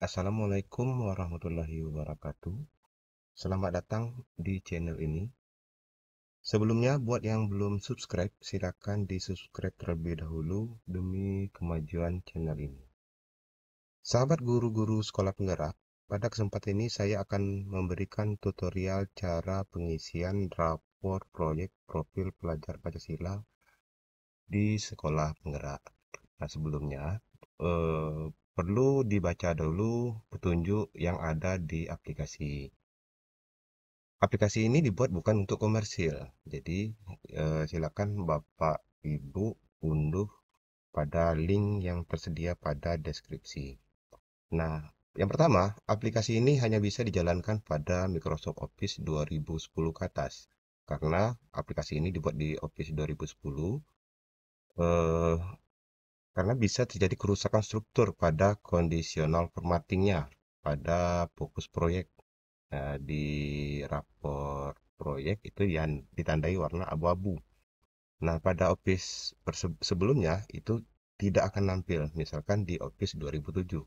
Assalamualaikum warahmatullahi wabarakatuh. Selamat datang di channel ini. Sebelumnya, buat yang belum subscribe, silakan di-subscribe terlebih dahulu demi kemajuan channel ini. Sahabat guru-guru sekolah penggerak, pada kesempatan ini saya akan memberikan tutorial cara pengisian rapor proyek profil pelajar Pancasila di sekolah penggerak. Nah, sebelumnya, perlu dibaca dulu petunjuk yang ada di aplikasi. Aplikasi ini dibuat bukan untuk komersil, jadi silakan Bapak Ibu unduh pada link yang tersedia pada deskripsi. Nah, yang pertama, aplikasi ini hanya bisa dijalankan pada Microsoft Office 2010 ke atas. Karena aplikasi ini dibuat di Office 2010, eh, karena bisa terjadi kerusakan struktur pada conditional formattingnya pada fokus proyek. Nah, di rapor proyek itu yang ditandai warna abu-abu. Nah, pada Office sebelumnya itu tidak akan nampil, misalkan di Office 2007.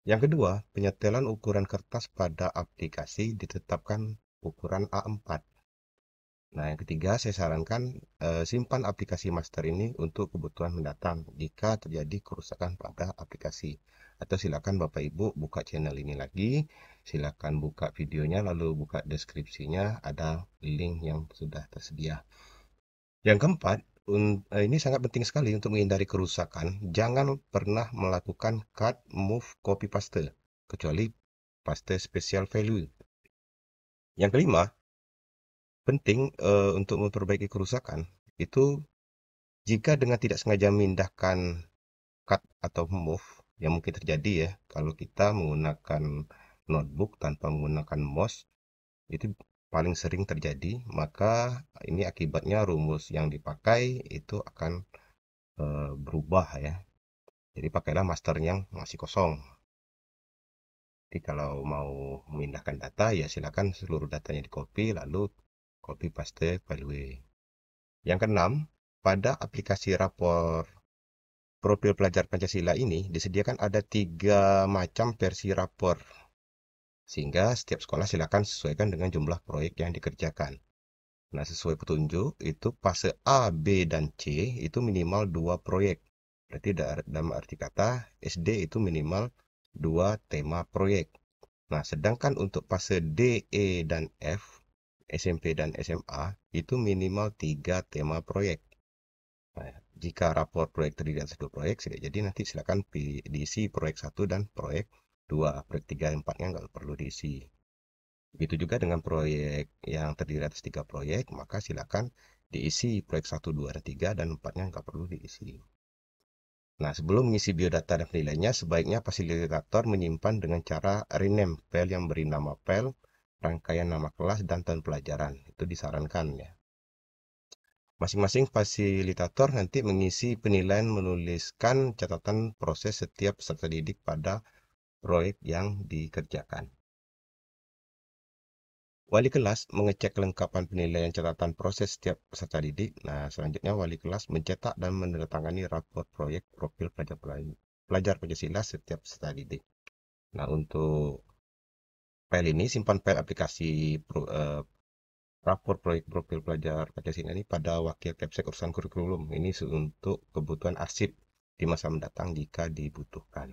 Yang kedua, penyetelan ukuran kertas pada aplikasi ditetapkan ukuran A4. Nah, yang ketiga, saya sarankan simpan aplikasi master ini untuk kebutuhan mendatang jika terjadi kerusakan pada aplikasi. Atau silakan Bapak Ibu buka channel ini lagi, silakan buka videonya lalu buka deskripsinya, ada link yang sudah tersedia. Yang keempat, ini sangat penting sekali untuk menghindari kerusakan. Jangan pernah melakukan cut, move, copy, paste, kecuali paste special value. Yang kelima, penting untuk memperbaiki kerusakan itu jika dengan tidak sengaja memindahkan cut atau move yang mungkin terjadi ya kalau kita menggunakan notebook tanpa menggunakan mouse itu paling sering terjadi, maka ini akibatnya rumus yang dipakai itu akan berubah ya. Jadi pakailah master yang masih kosong. Jadi kalau mau memindahkan data ya silakan seluruh datanya di copy lalu copy paste value. Yang keenam, pada aplikasi rapor profil pelajar Pancasila ini disediakan ada 3 macam versi rapor. Sehingga setiap sekolah silakan sesuaikan dengan jumlah proyek yang dikerjakan. Nah, sesuai petunjuk itu fase A, B, dan C itu minimal 2 proyek. Berarti dalam arti kata SD itu minimal 2 tema proyek. Nah, sedangkan untuk fase D, E, dan F, SMP dan SMA itu minimal 3 tema proyek. Nah, jika rapor proyek terdiri atas 2 proyek, jadi nanti silakan diisi proyek 1 dan proyek 2. Proyek 3 dan 4-nya nggak perlu diisi. Begitu juga dengan proyek yang terdiri atas 3 proyek, maka silakan diisi proyek 1, 2, dan 3, dan 4-nya nggak perlu diisi. Nah, sebelum mengisi biodata dan penilaiannya, sebaiknya fasilitator menyimpan dengan cara rename file yang beri nama file, rangkaian nama kelas, dan tahun pelajaran. Itu disarankan ya. Masing-masing fasilitator nanti mengisi penilaian menuliskan catatan proses setiap peserta didik pada proyek yang dikerjakan. Wali kelas mengecek kelengkapan penilaian catatan proses setiap peserta didik. Nah, selanjutnya wali kelas mencetak dan menandatangani rapor proyek profil pelajar Pancasila setiap peserta didik. Nah, untuk file ini simpan file aplikasi rapor proyek profil pelajar Pancasila ini pada wakil Kepsek urusan kurikulum. Ini untuk kebutuhan arsip di masa mendatang jika dibutuhkan.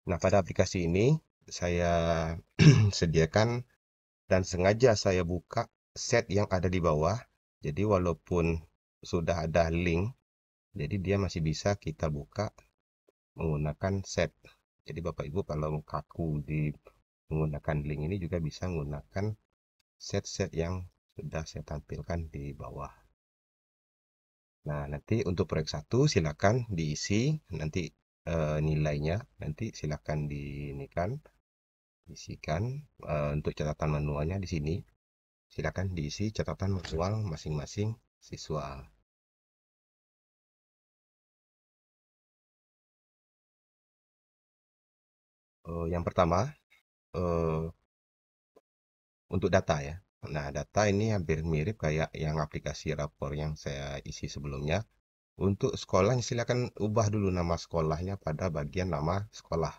Nah, pada aplikasi ini saya sediakan dan sengaja saya buka set yang ada di bawah. Jadi walaupun sudah ada link, jadi dia masih bisa kita buka menggunakan set. Jadi Bapak Ibu kalau kaku di menggunakan link ini juga bisa menggunakan set-set yang sudah saya tampilkan di bawah. Nah, nanti untuk proyek 1 silakan diisi nanti nilainya nanti silakan diisikan untuk catatan manualnya di sini. Silakan diisi catatan manual masing-masing siswa. Yang pertama untuk data ya. Nah, data ini hampir mirip kayak yang aplikasi rapor yang saya isi sebelumnya. Untuk sekolahnya silakan ubah dulu nama sekolahnya pada bagian nama sekolah.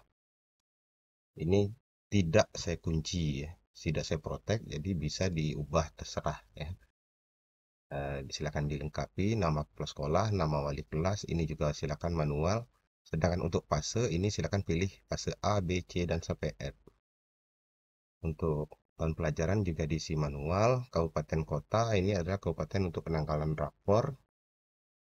Ini tidak saya kunci ya, tidak saya protek, jadi bisa diubah terserah ya. Silakan dilengkapi nama kepala sekolah, nama wali kelas, ini juga silakan manual. Sedangkan untuk fase ini silakan pilih fase A, B, C, dan sampai F. Untuk tahun pelajaran juga diisi manual. Kabupaten kota ini adalah kabupaten untuk penanggalan rapor,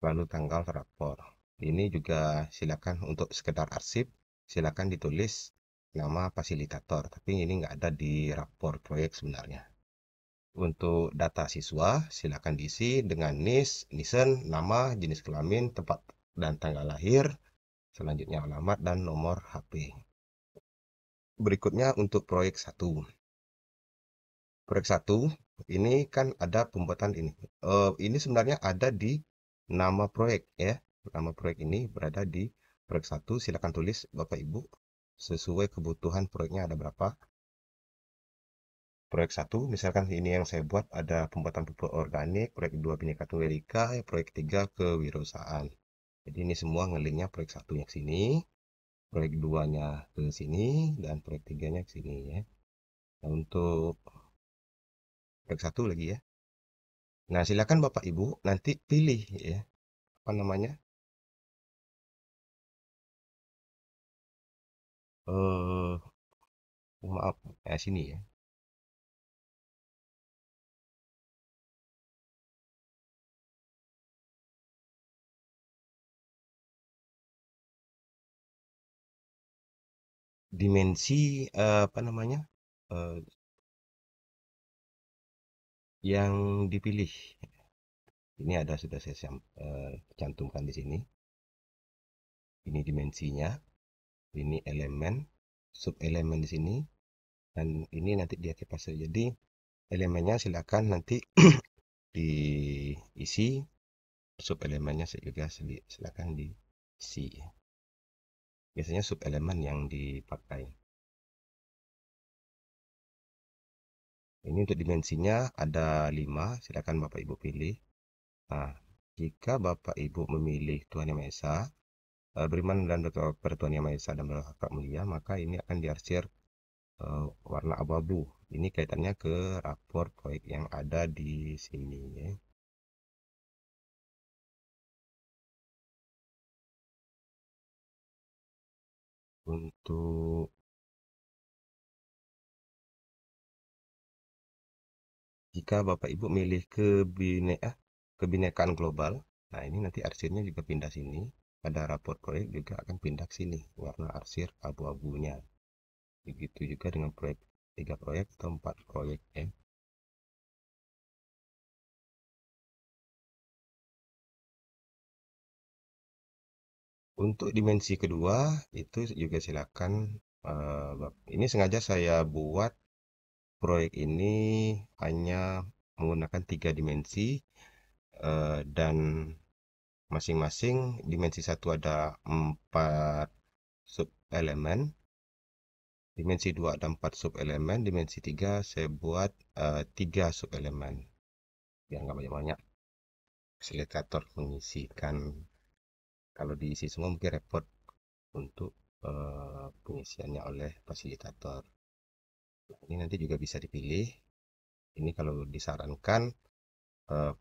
lalu tanggal rapor. Ini juga silakan untuk sekedar arsip, silakan ditulis nama fasilitator, tapi ini nggak ada di rapor proyek sebenarnya. Untuk data siswa, silakan diisi dengan NIS, NISEN, nama, jenis kelamin, tempat dan tanggal lahir, selanjutnya alamat dan nomor HP. Berikutnya untuk proyek 1. Proyek 1 ini kan ada pembuatan ini. Ini sebenarnya ada di nama proyek ya. Nama proyek ini berada di proyek 1. Silakan tulis Bapak Ibu sesuai kebutuhan proyeknya ada berapa. Proyek 1 misalkan ini yang saya buat ada pembuatan pupuk organik, proyek 2 Bhinneka Tunggal Ika, proyek 3 kewirausahaan. Jadi ini semua ngelinknya proyek 1-nya ke sini, proyek 2-nya ke sini, dan proyek 3-nya ke sini ya. Nah, untuk proyek 1 lagi ya. Nah, silakan Bapak Ibu nanti pilih ya, apa namanya? Eh, maaf, sini ya. Dimensi apa namanya? Eh, yang dipilih. Ini ada sudah saya cantumkan di sini. Ini dimensinya, ini elemen, sub elemen di sini, dan ini nanti dia kipas. Jadi elemennya silakan nanti diisi, sub elemennya juga silakan diisi. Biasanya sub elemen yang dipakai. Ini untuk dimensinya ada 5, silakan Bapak Ibu pilih. Nah, jika Bapak Ibu memilih Tuhan Yang Maha Esa, beriman dan bertawakal pada Tuhan Yang Maha Esa dan berhak mulia, maka ini akan diarsir warna abu-abu. Ini kaitannya ke rapor proyek yang ada di sini ya. Untuk jika Bapak Ibu milih kebinekaan global, nah ini nanti arsirnya juga pindah sini. Pada rapor proyek juga akan pindah ke sini, warna arsir abu-abunya. Begitu juga dengan proyek 3 proyek atau 4 proyek ya. Untuk dimensi kedua itu juga silakan. Ini sengaja saya buat proyek ini hanya menggunakan 3 dimensi dan masing-masing dimensi 1 ada 4 sub elemen, dimensi 2 ada 4 sub elemen, dimensi 3 saya buat 3 sub elemen biar nggak banyak-banyak fasilitator mengisikan. Kalau diisi semua mungkin repot untuk pengisiannya oleh fasilitator. Ini nanti juga bisa dipilih. Ini kalau disarankan eh,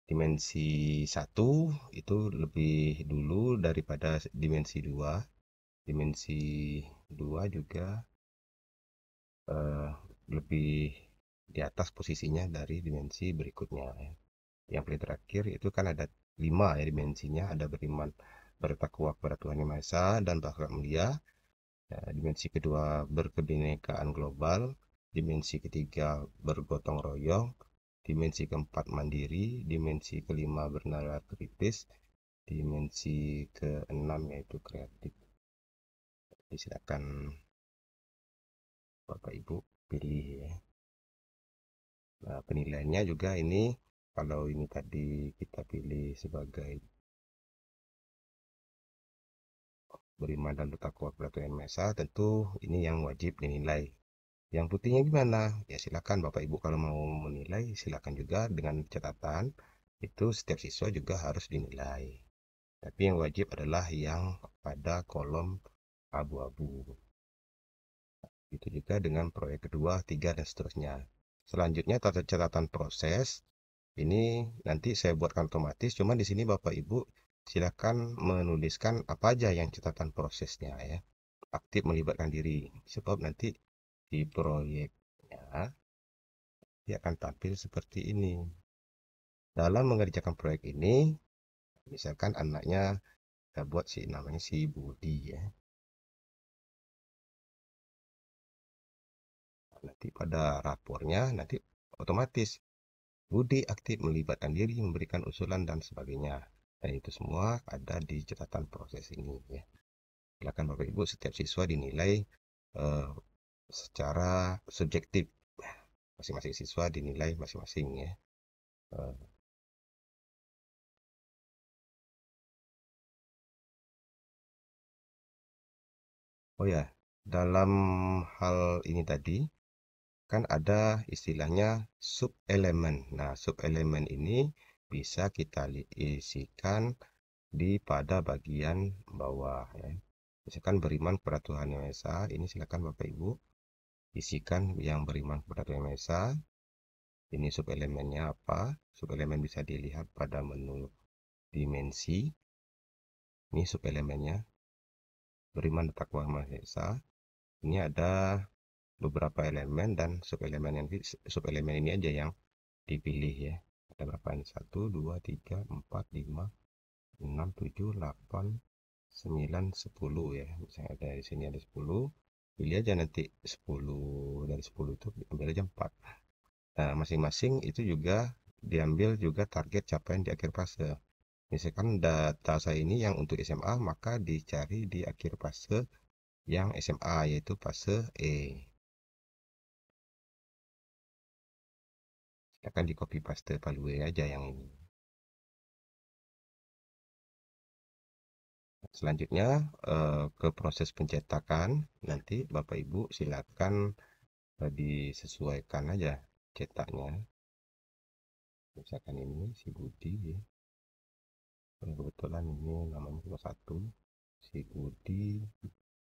dimensi 1 itu lebih dulu daripada dimensi 2. Dimensi 2 juga lebih di atas posisinya dari dimensi berikutnya ya. Yang paling terakhir itu kan ada 5 ya dimensinya, ada beriman bertakwa kepada Tuhan Yang Maha Esa dan berhak mulia. Ya, dimensi kedua berkebinekaan global, dimensi ketiga bergotong royong, dimensi keempat mandiri, dimensi kelima bernalar kritis, dimensi keenam yaitu kreatif. Jadi silakan Bapak Ibu pilih ya. Nah, penilaiannya juga ini kalau ini tadi kita pilih sebagai beriman dan bertakwa kepada Tuhan Yang Maha Esa, tentu ini yang wajib dinilai. Yang putihnya gimana? Ya silakan Bapak Ibu kalau mau menilai silakan juga dengan catatan Itu setiap siswa juga harus dinilai. Tapi yang wajib adalah yang pada kolom abu-abu. Itu juga dengan proyek kedua, tiga, dan seterusnya. Selanjutnya catatan proses. Ini nanti saya buatkan otomatis. Cuma di sini Bapak Ibu silakan menuliskan apa aja yang catatan prosesnya ya. Aktif melibatkan diri. Sebab nanti di proyeknya dia akan tampil seperti ini. Dalam mengerjakan proyek ini, misalkan anaknya kita buat namanya si Budi ya. Nanti pada rapornya nanti otomatis Budi aktif melibatkan diri, memberikan usulan dan sebagainya. Dan itu semua ada di catatan proses ini ya. Silakan Bapak Ibu setiap siswa dinilai eh, secara subjektif. Masing-masing siswa dinilai masing-masing ya. Eh, oh ya, dalam hal ini tadi kan ada istilahnya sub-elemen. Nah, sub-elemen ini bisa kita isikan di pada bagian bawah ya. Misalkan beriman kepada Tuhan Yang Maha Esa, ini silakan Bapak Ibu isikan yang beriman kepada Tuhan Yang Maha Esa. Ini subelemennya apa? Subelemen bisa dilihat pada menu dimensi. Ini subelemennya beriman takwa Maha Esa. Ini ada beberapa elemen dan subelemen ini aja yang dipilih ya. Ada berapa ini? 1, 2, 3, 4, 5, 6, 7, 8, 9, 10 ya. Misalnya ada di sini ada 10. Pilih aja nanti 10 dari 10 itu ambil aja 4. Nah, masing-masing itu juga diambil juga target capaian di akhir fase. Misalkan data saya ini yang untuk SMA, maka dicari di akhir fase yang SMA, yaitu fase E. Akan di copy paste value aja yang ini. Selanjutnya ke proses pencetakan. Nanti Bapak Ibu silakan disesuaikan aja cetaknya. Misalkan ini si Budi ya. Kebetulan ini namanya cuma satu, si Budi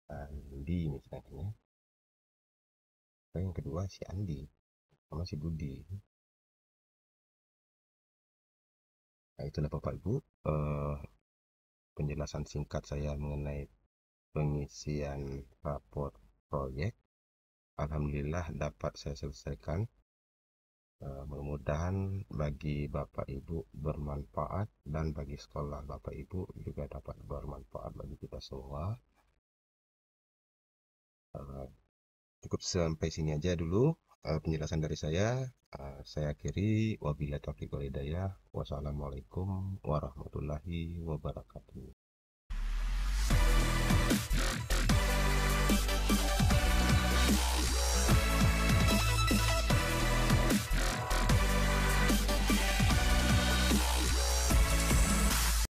Andi misalnya. Yang kedua si Andi sama si Budi. Nah, itulah Bapak Ibu penjelasan singkat saya mengenai pengisian rapor proyek. Alhamdulillah dapat saya selesaikan. Mudah-mudahan bagi Bapak Ibu bermanfaat dan bagi sekolah Bapak Ibu juga dapat bermanfaat bagi kita semua. Cukup sampai sini aja dulu penjelasan dari saya. Saya akhiri, wabillahi taufiq wal hidayah. Wassalamualaikum warahmatullahi wabarakatuh.